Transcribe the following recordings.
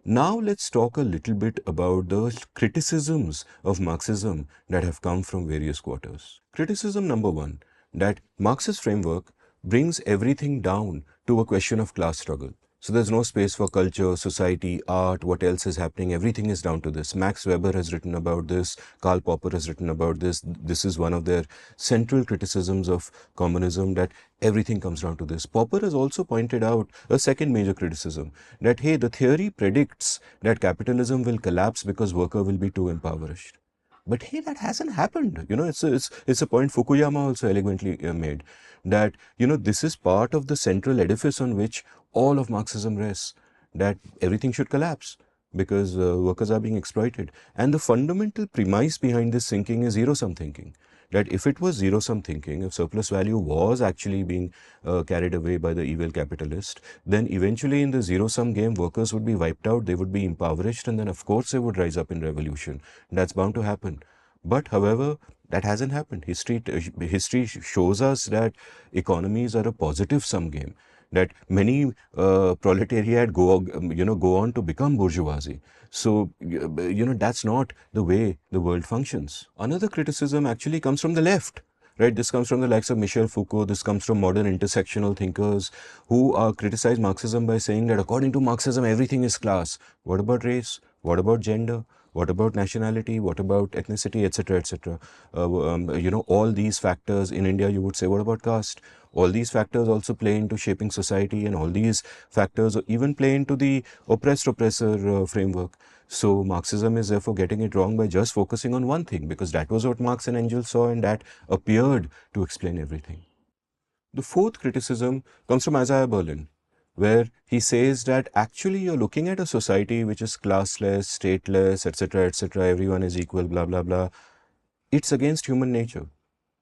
Now let's talk a little bit about the criticisms of Marxism that have come from various quarters. Criticism number one, that Marxist framework brings everything down to a question of class struggle. So there's no space for culture, society, art, what else is happening. Everything is down to this. Max Weber has written about this. Karl Popper has written about this. This is one of their central criticisms of communism, that everything comes down to this. Popper has also pointed out a second major criticism, that, hey, the theory predicts that capitalism will collapse because worker will be too impoverished. But hey, that hasn't happened. It's a point Fukuyama also elegantly made, that, this is part of the central edifice on which all of Marxism rests, that everything should collapse because workers are being exploited. And the fundamental premise behind this thinking is zero-sum thinking. That if it was zero-sum thinking, if surplus value was actually being carried away by the evil capitalist, then eventually in the zero-sum game, workers would be wiped out, they would be impoverished, and then of course they would rise up in revolution. That's bound to happen. But however, that hasn't happened. History shows us that economies are a positive sum game, that many proletariat go on to become bourgeoisie. So, that's not the way the world functions. Another criticism actually comes from the left. Right? This comes from the likes of Michel Foucault. This comes from modern intersectional thinkers who criticize Marxism by saying that according to Marxism, everything is class. What about race? What about gender? What about nationality? What about ethnicity, etc., etc.? All these factors in India, you would say, what about caste? All these factors also play into shaping society, and all these factors even play into the oppressor framework. So Marxism is therefore getting it wrong by just focusing on one thing, because that was what Marx and Engels saw, and that appeared to explain everything. The fourth criticism comes from Isaiah Berlin, where he says that actually you're looking at a society which is classless, stateless, etc., etc., everyone is equal, blah, blah, blah. It's against human nature.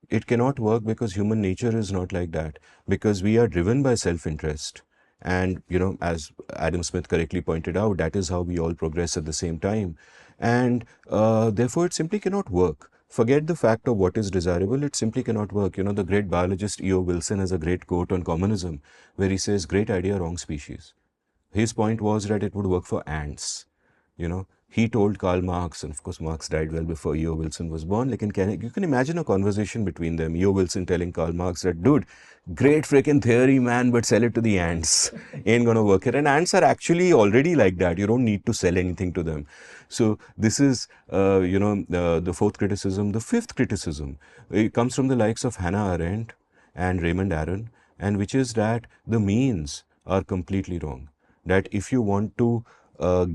It cannot work because human nature is not like that, because we are driven by self-interest. And, as Adam Smith correctly pointed out, that is how we all progress at the same time. And therefore, it simply cannot work. Forget the fact of what is desirable, it simply cannot work. The great biologist E.O. Wilson has a great quote on communism, where he says, great idea, wrong species. His point was that it would work for ants. He told Karl Marx, and of course Marx died well before E.O. Wilson was born. Like, you can imagine a conversation between them. E.O. Wilson telling Karl Marx that, dude, great freaking theory, man, but sell it to the ants. Ain't gonna work here. And ants are actually already like that. You don't need to sell anything to them. So this is, the fourth criticism. The fifth criticism, it comes from the likes of Hannah Arendt and Raymond Aron, and which is that the means are completely wrong. That if you want to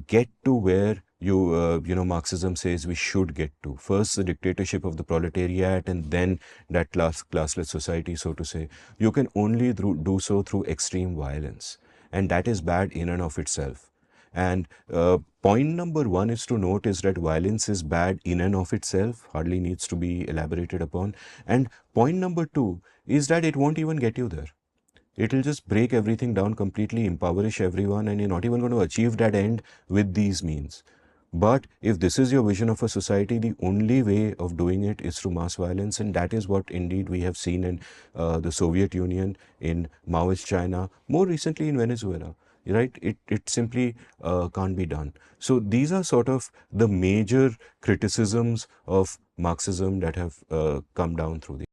get to where Marxism says we should get to, first the dictatorship of the proletariat and then that classless society, so to say, you can only do so through extreme violence. And that is bad in and of itself. And point number one is to note is that violence is bad in and of itself, hardly needs to be elaborated upon. And point number two is that it won't even get you there. It will just break everything down completely, impoverish everyone, and you're not even going to achieve that end with these means. But if this is your vision of a society, the only way of doing it is through mass violence, and that is what indeed we have seen in the Soviet Union, in Maoist China, more recently in Venezuela. Right? It simply can't be done. So these are sort of the major criticisms of Marxism that have come down through the